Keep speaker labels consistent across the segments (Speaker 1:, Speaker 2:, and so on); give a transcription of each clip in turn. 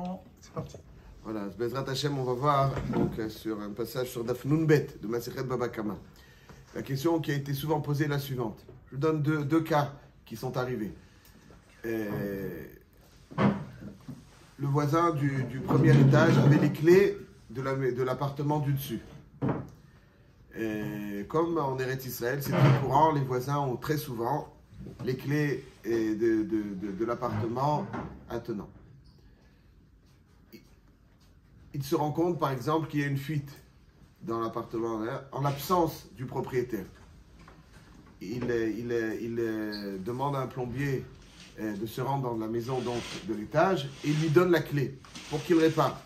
Speaker 1: temps. C'est parti.
Speaker 2: Voilà, Bezrat Hashem, on va voir donc, sur un passage sur Daf Nun Bet de Masechet Baba Kama. La question qui a été souvent posée est la suivante. Je vous donne deux cas qui sont arrivés. Le voisin du premier étage avait les clés de l'appartement du dessus. Comme en Eretz Israël, c'est très courant, les voisins ont très souvent les clés de l'appartement attenant. Il se rend compte, par exemple, qu'il y a une fuite dans l'appartement en l'absence du propriétaire. Il demande à un plombier de se rendre dans la maison donc, de l'étage et il lui donne la clé pour qu'il répare.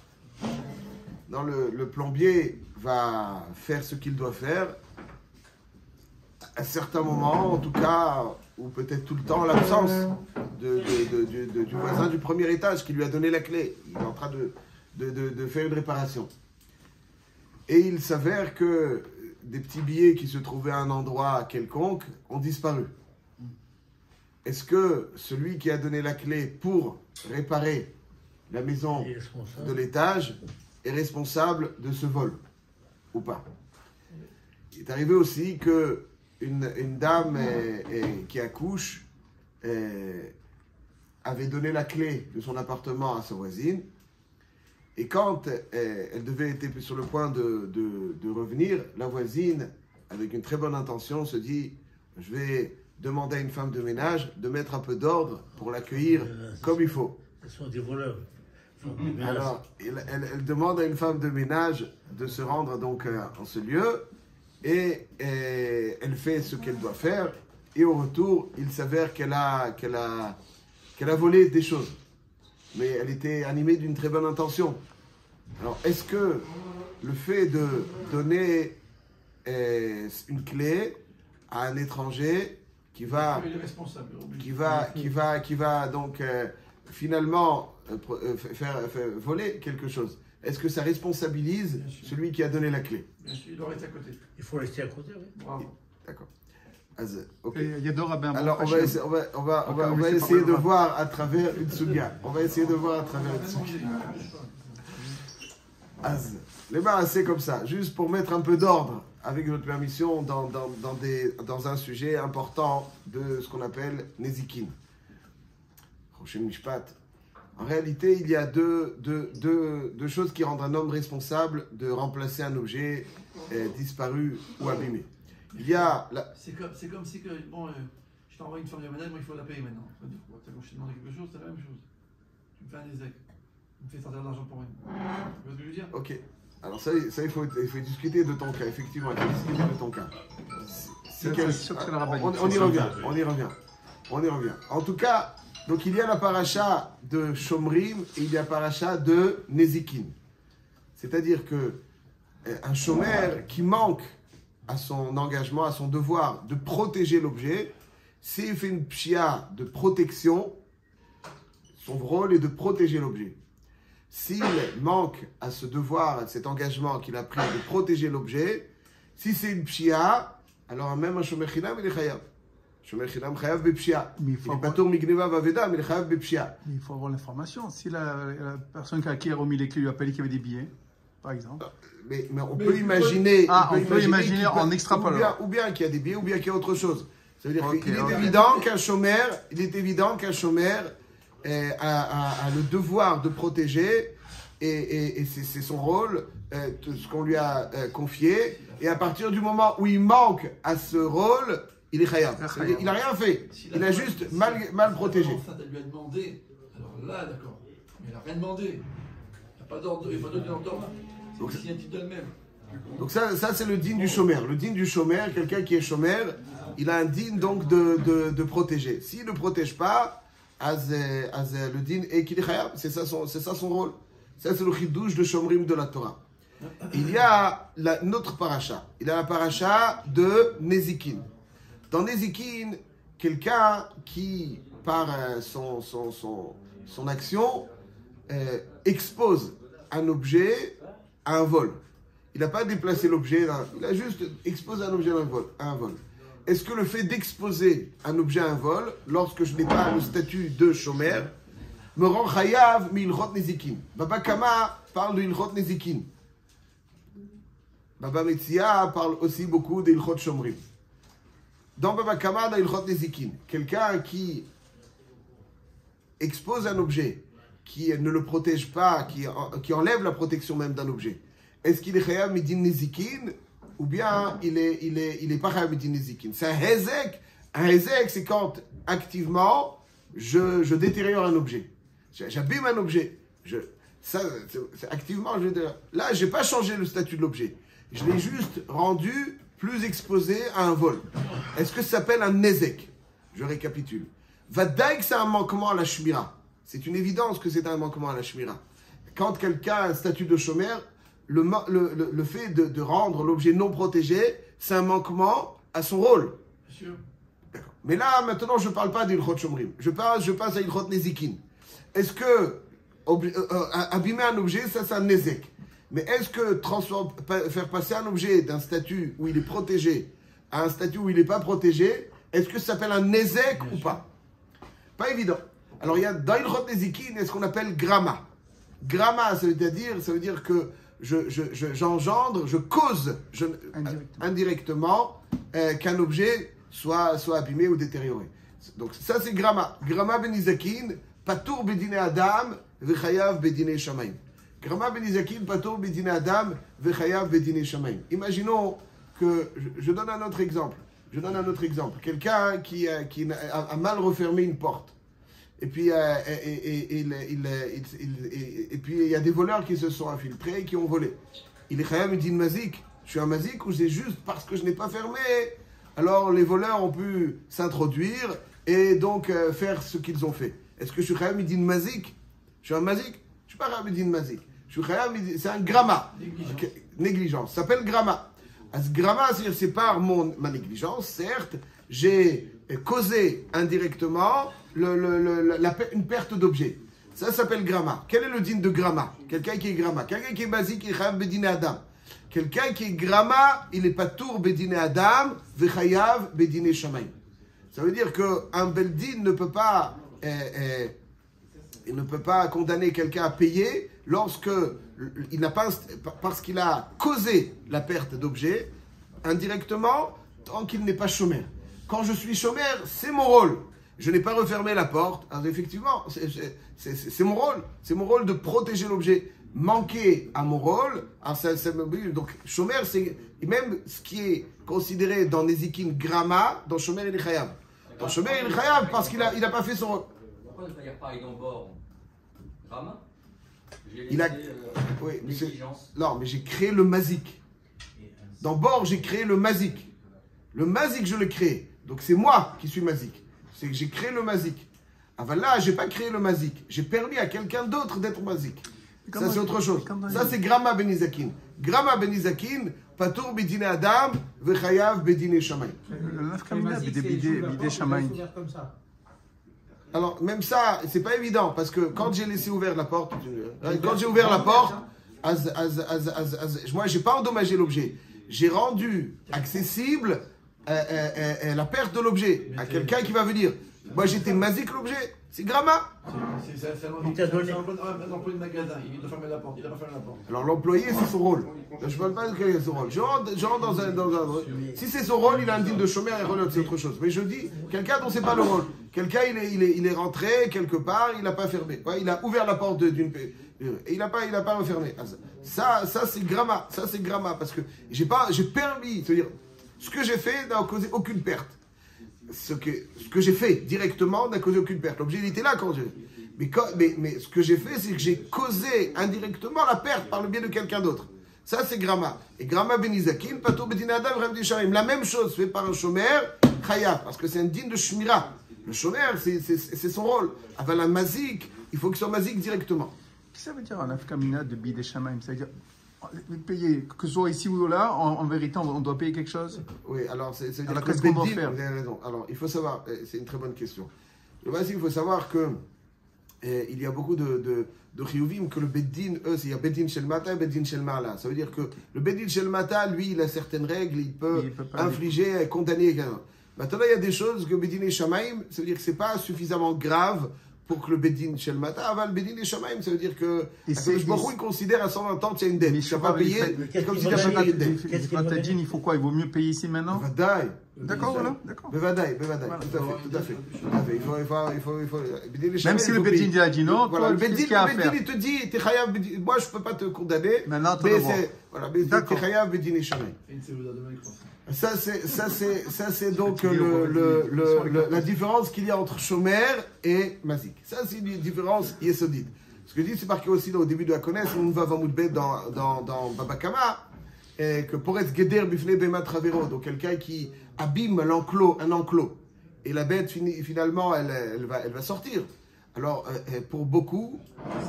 Speaker 2: Le plombier va faire ce qu'il doit faire à certains moments, en tout cas, ou peut-être tout le temps, en l'absence du voisin du premier étage qui lui a donné la clé. Il est en train de faire une réparation. Et il s'avère que des petits billets qui se trouvaient à un endroit quelconque ont disparu. Est-ce que celui qui a donné la clé pour réparer la maison de l'étage est responsable de ce vol ou pas? Il est arrivé aussi que une dame qui accouche avait donné la clé de son appartement à sa voisine. Et quand elle devait être sur le point de revenir, la voisine, avec une très bonne intention, se dit « Je vais demander à une femme de ménage de mettre un peu d'ordre pour l'accueillir comme il faut. »
Speaker 3: Ce sont des voleurs.
Speaker 2: Alors, elle demande à une femme de ménage de se rendre donc en ce lieu et elle fait ce qu'elle doit faire. Et au retour, il s'avère qu'elle a volé des choses. Mais elle était animée d'une très bonne intention. Alors, est-ce que le fait de donner une clé à un étranger qui va donc finalement faire voler quelque chose, est-ce que ça responsabilise celui qui a donné la clé?
Speaker 1: Bien sûr, il doit rester à côté.
Speaker 3: Il faut rester à côté, oui.
Speaker 1: Bravo.
Speaker 2: D'accord. Ok.
Speaker 4: Il y a deux rabbins.
Speaker 2: Alors, on va essayer de voir à travers une sugia. On va essayer de voir à travers une sugia. Les mains, c'est comme ça, juste pour mettre un peu d'ordre, avec votre permission, dans un sujet important de ce qu'on appelle Nezikin. Rochen Mishpat. En réalité, il y a deux choses qui rendent un homme responsable de remplacer un objet disparu ou abîmé. Il y a
Speaker 1: C'est comme si que, bon, je t'envoie une femme de ménage, moi il faut la payer maintenant. Ça veut dire quoi? Quand je te demande quelque chose, c'est la même chose. Tu me fais un ézec. Tu me fais sortir de l'argent pour rien. Tu vois ce que je veux dire?
Speaker 2: Ok. Alors ça il faut discuter de ton cas, effectivement. Il faut discuter de ton cas. On y revient. En tout cas, donc il y a la paracha de Shomrim et il y a la paracha de Nezikin. C'est-à-dire que un shomer qui manque à son engagement, à son devoir de protéger l'objet, s'il fait une pshia de protection, son rôle est de protéger l'objet. S'il manque à ce devoir, à cet engagement qu'il a pris de protéger l'objet, si c'est une pshia, alors même un shomer chinam, il est chayav. Shomer chinam chayav bepshia. Il est patour migneva vaveda, mais il est chayav bepshia.
Speaker 4: Il faut avoir l'information. Si la personne qui a remis les clés lui a pas dit qu'il y avait des billets, par exemple.
Speaker 2: Mais on peut imaginer.
Speaker 4: On peut imaginer en extrapolant.
Speaker 2: Ou bien qu'il y a des billets, ou bien qu'il y a autre chose. Ça veut dire qu'il est évident qu'un shomer a le devoir de protéger, et c'est son rôle, ce qu'on lui a confié. Et à partir du moment où il manque à ce rôle, il est chayav. Il n'a rien fait. Il a juste mal protégé.
Speaker 1: Elle lui a demandé. Alors là, d'accord. Mais il n'a rien demandé. Il n'y a pas d'ordre. Il n'y a pas d'ordre. C'est l'initiative d'elle-même.
Speaker 2: Donc ça c'est le din du shomer. Le din du shomer, quelqu'un qui est shomer, il a un din donc de protéger. S'il ne protège pas, le din est qu'il est chayav. C'est ça son rôle. Ça c'est le chidouche de Shomrim de la Torah. Il y a notre paracha. Il y a la paracha de Nezikin. Dans Nezikin, quelqu'un qui, par son action, expose un objet à un vol. Il n'a pas déplacé l'objet, il a juste exposé un objet à un vol. Est-ce que le fait d'exposer un objet à un vol, lorsque je n'ai pas le statut de shomer, me rend chayav mi-ilchot nezikin. Baba Kama parle de ilchot nezikin. Baba Metzia parle aussi beaucoup d'ilchot shomrim. Dans Baba Kama, dans ilchot nezikin, quelqu'un qui expose un objet, qui ne le protège pas, qui enlève la protection même d'un objet, est-ce qu'il est chayav midin nezikin ou bien il est pas chayav midin nezikin? C'est un hezek. Un hezek, c'est quand activement je détériore un objet. J'abîme un objet. Activement, là, je n'ai pas changé le statut de l'objet. Je l'ai juste rendu plus exposé à un vol. Est-ce que ça s'appelle un nezek? Je récapitule. Vadaïk, c'est un manquement à la shmira. C'est une évidence que c'est un manquement à la shmira. Quand quelqu'un a un statut de chômeur, le fait de rendre l'objet non protégé, c'est un manquement à son rôle.
Speaker 1: Bien sûr.
Speaker 2: D'accord. Mais là, maintenant, je ne parle pas d'ilchot shomrim. Je passe à ilchot nezikin. Est-ce que abîmer un objet, ça c'est un nezek? Mais est-ce que faire passer un objet d'un statut où il est protégé à un statut où il n'est pas protégé, est-ce que ça s'appelle un nezek ou pas? Pas évident. Alors il y a dans ilchot nezikin, il y a ce qu'on appelle gramma. Gramma, ça veut dire que j'engendre, je cause indirectement qu'un objet soit abîmé ou détérioré. Donc ça c'est gramma. Gramma benizakin, patour bedine adam, vechayav bedine shamayim. Gramma benizakin, patour bedine adam, vechayav bedine shamayim. Imaginons que, je donne un autre exemple. Quelqu'un qui a mal refermé une porte. Et puis il y a des voleurs qui se sont infiltrés et qui ont volé. Il est chayav bedine mazik. Je suis un mazik ou c'est juste parce que je n'ai pas fermé? Alors les voleurs ont pu s'introduire et donc faire ce qu'ils ont fait. Est-ce que je suis chayav midin mazik? Je suis un mazik? Je ne suis pas chayav midin mazik. Je suis chayav midin, c'est un gramma. Négligence. Ça s'appelle gramma. Ce gramma, c'est par ma négligence, certes, j'ai causé indirectement une perte d'objet. Ça s'appelle gramma. Quel est le din de gramma? Quelqu'un qui est gramma. Quelqu'un qui est mazik, il est chayav bedine adam. Quelqu'un qui est gramma, il n'est pas tour bedine adam, vechayav bedine shamayim. Ça veut dire qu'un beldin ne peut pas condamner quelqu'un à payer lorsque il n'a pas, parce qu'il a causé la perte d'objet indirectement, tant qu'il n'est pas chômeur. Quand je suis chômeur, c'est mon rôle. Je n'ai pas refermé la porte. Alors effectivement, c'est mon rôle. C'est mon rôle de protéger l'objet. Manquer à mon rôle, donc chômeur, c'est même ce qui est considéré dans Nezikin gramma, dans chômeur il est chayav. Dans chômeur il est chayav parce qu'il n'a pas fait son rôle.
Speaker 5: Pourquoi ne pas dire pareil dans bord? Gramma?
Speaker 2: Oui, non, mais j'ai créé le mazik. Dans bord, j'ai créé le mazik. Le mazik, je l'ai créé. Donc c'est moi qui suis mazik. C'est que j'ai créé le mazik. Ah ben là, j'ai pas créé le mazik. J'ai permis à quelqu'un d'autre d'être mazik. Ça, c'est autre chose. Ça, c'est Gramma benizakin. Gramma benizakin, patour bedine adam, vechayav bedine shamayim.
Speaker 4: Le nafkamina, bidé shamayim.
Speaker 2: Alors, même ça, c'est pas évident, parce que quand j'ai laissé ouverte la porte, moi, j'ai pas endommagé l'objet. J'ai rendu accessible la perte de l'objet à quelqu'un qui va venir. Moi, j'étais mazik l'objet. C'est gramma.
Speaker 1: C'est un employé de magasin. Il vient de fermer la porte. Il n'a pas fermé la porte.
Speaker 2: Alors, l'employé, c'est son rôle. Je ne parle pas de quel est son rôle. Je rentre dans un... Si c'est son rôle, il a un digne de chômeur et relève, c'est autre chose. Mais je dis, quelqu'un dont c'est pas le rôle. Quelqu'un, il est rentré quelque part, il n'a pas fermé. Ouais, il a ouvert la porte d'une... Et il n'a pas refermé. Ça, c'est gramma. Ça, c'est gramma. Parce que j'ai permis... C'est-à-dire, ce que j'ai fait n'a causé aucune perte. Ce que j'ai fait directement n'a causé aucune perte. L'objet, il était là quand j'ai... Mais ce que j'ai fait, c'est que j'ai causé indirectement la perte par le biais de quelqu'un d'autre. Ça, c'est gramma. Et gramma benizakin, pato bedine adam, rem di sharim. La même chose fait par un chômeur, chayav, parce que c'est un digne de shmira. Le chômeur, c'est son rôle. Avec la mazik, il faut qu'il soit mazik directement.
Speaker 4: Qu'est-ce que ça veut dire un afkamina de bidé shamayim? Ça veut dire payer, que ce soit ici ou là, en vérité, on doit payer quelque chose?
Speaker 2: Oui, alors c'est
Speaker 4: alors qu'est-ce qu'on doit faire?
Speaker 2: Vous avez raison. Alors, il faut savoir, c'est une très bonne question. Le basique, il faut savoir que il y a beaucoup de chiyuvim que le beddin, il y a beddin shel mata et beddin shel ma'ala. Ça veut dire que le beddin shel mata, lui, il a certaines règles, il peut infliger et condamner quelqu'un. Maintenant, il y a des choses que beddin et shamayim, ça veut dire que c'est pas suffisamment grave pour que le Bedin Shel Mata, le Bedin des Shamaim, ça veut dire que
Speaker 4: Et c'est-
Speaker 2: Akadosh Baruch Hu, il considère à 120 ans qu'il y a une dette.
Speaker 4: Mais
Speaker 2: Tu n'as pas
Speaker 4: mais
Speaker 2: payé,
Speaker 4: il
Speaker 2: c'est comme si tu
Speaker 3: qu'est-ce
Speaker 2: n'as pas payé de dette.
Speaker 3: Qu'est-ce qu'il va
Speaker 4: Tadjin,
Speaker 3: gagner?
Speaker 4: il faut quoi? Il vaut mieux payer ici maintenant?
Speaker 2: Bevadaï.
Speaker 4: D'accord, voilà, d'accord.
Speaker 2: Bevadaï,
Speaker 4: Voilà.
Speaker 2: tout à fait. Bedin des
Speaker 4: Même
Speaker 2: Shamaim,
Speaker 4: si
Speaker 2: il
Speaker 4: le
Speaker 2: faut
Speaker 4: Bedin
Speaker 2: payer.
Speaker 4: a dit non,
Speaker 2: Voilà,
Speaker 4: toi,
Speaker 2: le
Speaker 4: qu'est-ce
Speaker 2: Bedin,
Speaker 4: qu'il y a à faire?
Speaker 2: il te dit, t'es chayav, moi je peux pas te condamner,
Speaker 4: Maintenant, tu
Speaker 2: mais
Speaker 4: vas voir.
Speaker 2: c'est, voilà, mais t'es
Speaker 4: D'accord.
Speaker 2: chayav, Bedin et Shamaim.
Speaker 1: Fais une séouda demain, je crois.
Speaker 2: Ça c'est donc
Speaker 4: Tu dis au
Speaker 2: la différence qu'il y a entre Shomer et Mazik. Ça c'est une différence yesodite. Ce que dit, c'est marqué aussi là, au début de la connaissance, on va Vamoudbet dans Baba Kama, et que pour être Geder Bifne Bema Travero, donc quelqu'un qui abîme un enclos, et la bête finalement elle va sortir. Alors pour beaucoup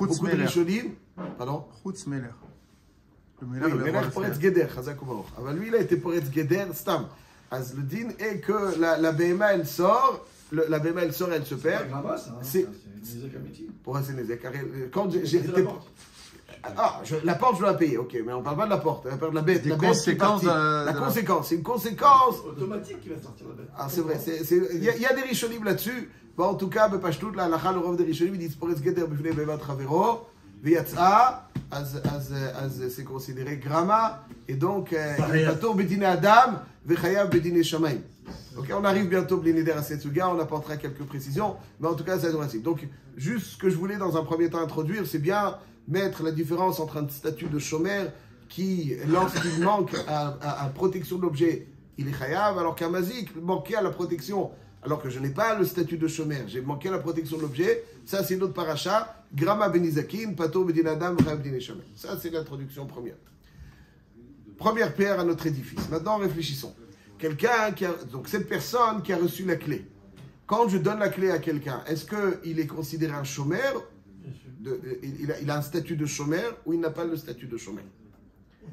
Speaker 2: de
Speaker 4: Meller.
Speaker 2: Rishonim, pardon.
Speaker 4: Chutz Meller. Le
Speaker 2: Oui,
Speaker 4: Meller, il a le droit
Speaker 2: Melech
Speaker 4: de
Speaker 2: Poretz
Speaker 4: faire.
Speaker 2: Geder, Chazak Ubaruch. Ah ben lui, il a été Poretz Geder, Stam. Az le din est que la BMA, elle sort, la BMA, elle sort, elle se
Speaker 1: C'est pas
Speaker 2: perd.
Speaker 1: grave, ça. Hein.
Speaker 2: C'est-
Speaker 1: C'est Isaac Amiti.
Speaker 2: Pour rester les écarts. Quand
Speaker 1: C'est
Speaker 2: j'étais.
Speaker 1: la porte.
Speaker 2: La porte, je dois la payer, ok, mais on parle pas de la porte, on parle de la bête.
Speaker 4: Des
Speaker 2: La bête qui est
Speaker 4: conséquences
Speaker 2: partie.
Speaker 4: de
Speaker 2: La
Speaker 4: la-
Speaker 2: conséquence, c'est une conséquence.
Speaker 1: Automatique qui va sortir la bête.
Speaker 2: Ah, c'est vrai, il y a des rishonim là-dessus. Bon, en tout cas, Bepashtout, la halakha, le rov des rishonim, ils disent Poretz Geder, Bifne Bema Travero, Veyatsa, c'est considéré Grama, et donc, il est Patur Bedine Adam, Vechayav Bedine Shamaim. Ok, on arrive bientôt, Blineder à Setsuga, on apportera quelques précisions, mais en tout cas, c'est le Donc, juste ce que je voulais dans un premier temps introduire, c'est bien mettre la différence entre un statut de chômeur qui, lorsqu'il manque à protection de l'objet, il est chayav, alors qu'un mazik, manquer à la protection, alors que je n'ai pas le statut de chômeur, j'ai manqué à la protection de l'objet, ça c'est notre paracha, Grama Benizakin, Pato Bedin Adam, Chayav Bedin Shamaim. Ça c'est l'introduction première. Première pierre à notre édifice. Maintenant réfléchissons. Quelqu'un qui a, donc cette personne qui a reçu la clé. Quand je donne la clé à quelqu'un, est-ce qu'il est considéré un chômeur? Il a un statut de chômeur ou il n'a pas le statut de chômeur?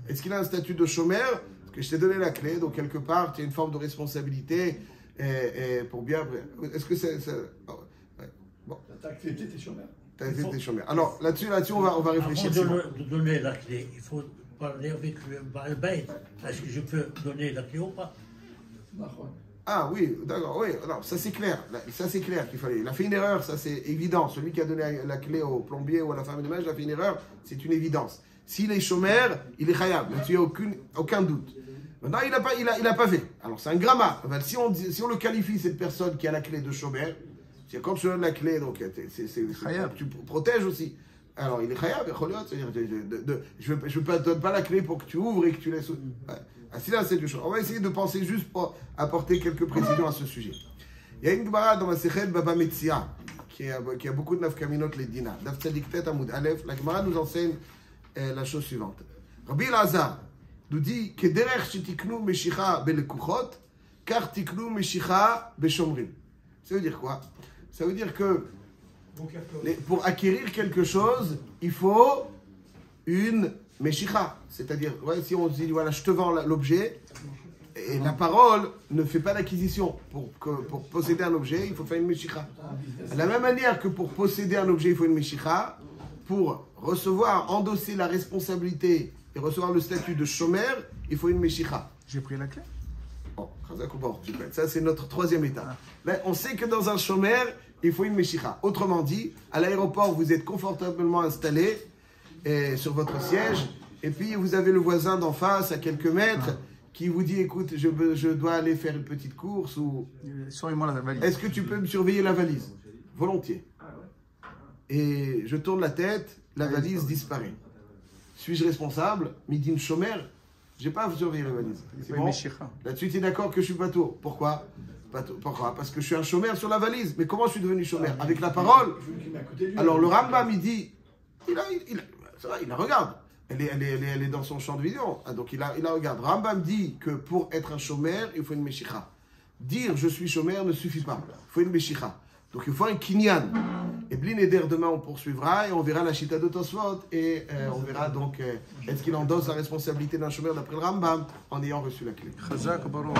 Speaker 2: Est-ce qu'il a un statut de chômeur? Parce que je t'ai donné la clé, donc quelque part, il y a une forme de responsabilité pour bien. Est-ce que c'est. Oh, ouais. Bon,
Speaker 1: T'as accepté tes chômeurs.
Speaker 2: t'as été tes chômeurs. Alors là-dessus, on va réfléchir.
Speaker 3: Avant de donner la clé, il faut parler avec le Baal-Beit. Est-ce que je peux donner la clé ou pas?
Speaker 2: Ah oui, d'accord, oui, non, ça c'est clair. Ça c'est clair qu'il fallait. Il a fait une erreur, ça c'est évident. Celui qui a donné la clé au plombier ou à la femme de ménage a fait une erreur, c'est une évidence. S'il est chômeur, il est khayab, là-dessus il n'y a aucun doute. Maintenant, il a pas fait. Alors c'est un gramma. Enfin, si on le qualifie, cette personne qui a la clé de chômeur, c'est quand tu donnes la clé, donc
Speaker 4: Khayab.
Speaker 2: tu protèges aussi. Alors il est khayab, je ne donne pas la clé pour que tu ouvres et que tu laisses. Ouais. Ah, si là c'est du choix. On va essayer de penser juste pour apporter quelques précisions à ce sujet. Il y a une Gemara dans la Sechet Baba Metzia qui a beaucoup de nafkaminot les dina. Daf Tzadik Tet Amud Aleph. La Gemara nous enseigne la chose suivante. Rabbi Elazar nous dit que derech shetiknu meshicha belekuchot, car tiknu meshicha beshomrim. Ça veut dire quoi? Ça veut dire que pour acquérir quelque chose, il faut une meshicha. C'est-à-dire, ouais, si on dit, voilà, je te vends l'objet, et la parole ne fait pas l'acquisition. Pour posséder un objet, il faut faire une meshicha. De la même manière que pour posséder un objet, il faut une meshicha, pour recevoir, endosser la responsabilité et recevoir le statut de chômeur, il faut une meshicha.
Speaker 4: J'ai pris la clé.
Speaker 2: Bon, ça c'est notre troisième étape. Là, on sait que dans un chômeur, il faut une meshicha. Autrement dit, à l'aéroport, vous êtes confortablement installé sur votre siège, et puis vous avez le voisin d'en face, à quelques mètres, qui vous dit, écoute, je dois aller faire une petite course, ou
Speaker 4: Surveille-moi la valise.
Speaker 2: est-ce que tu peux me surveiller la valise? Volontiers. Et je tourne la tête, la valise disparaît. Suis-je responsable? Midin chômeur, j'ai pas à surveiller la valise. C'est bon? Là-dessus, tu es d'accord que je suis bateau. Pourquoi? Pourquoi? Parce que je suis un chômeur sur la valise. Mais comment je suis devenu chômeur? Avec la parole. Alors le Rambam, il dit, il la regarde. Elle est dans son champ de vision. Ah, donc il la regarde. Rambam dit que pour être un chômeur, il faut une meshicha. Dire je suis chômeur ne suffit pas. Il faut une meshicha. Donc il faut un kinyan. Et Blineder, demain on poursuivra et on verra la chita de Tosfot et on verra donc est-ce qu'il endosse la responsabilité d'un chômeur d'après le Rambam en ayant reçu la clé.
Speaker 4: Chazak Baruch.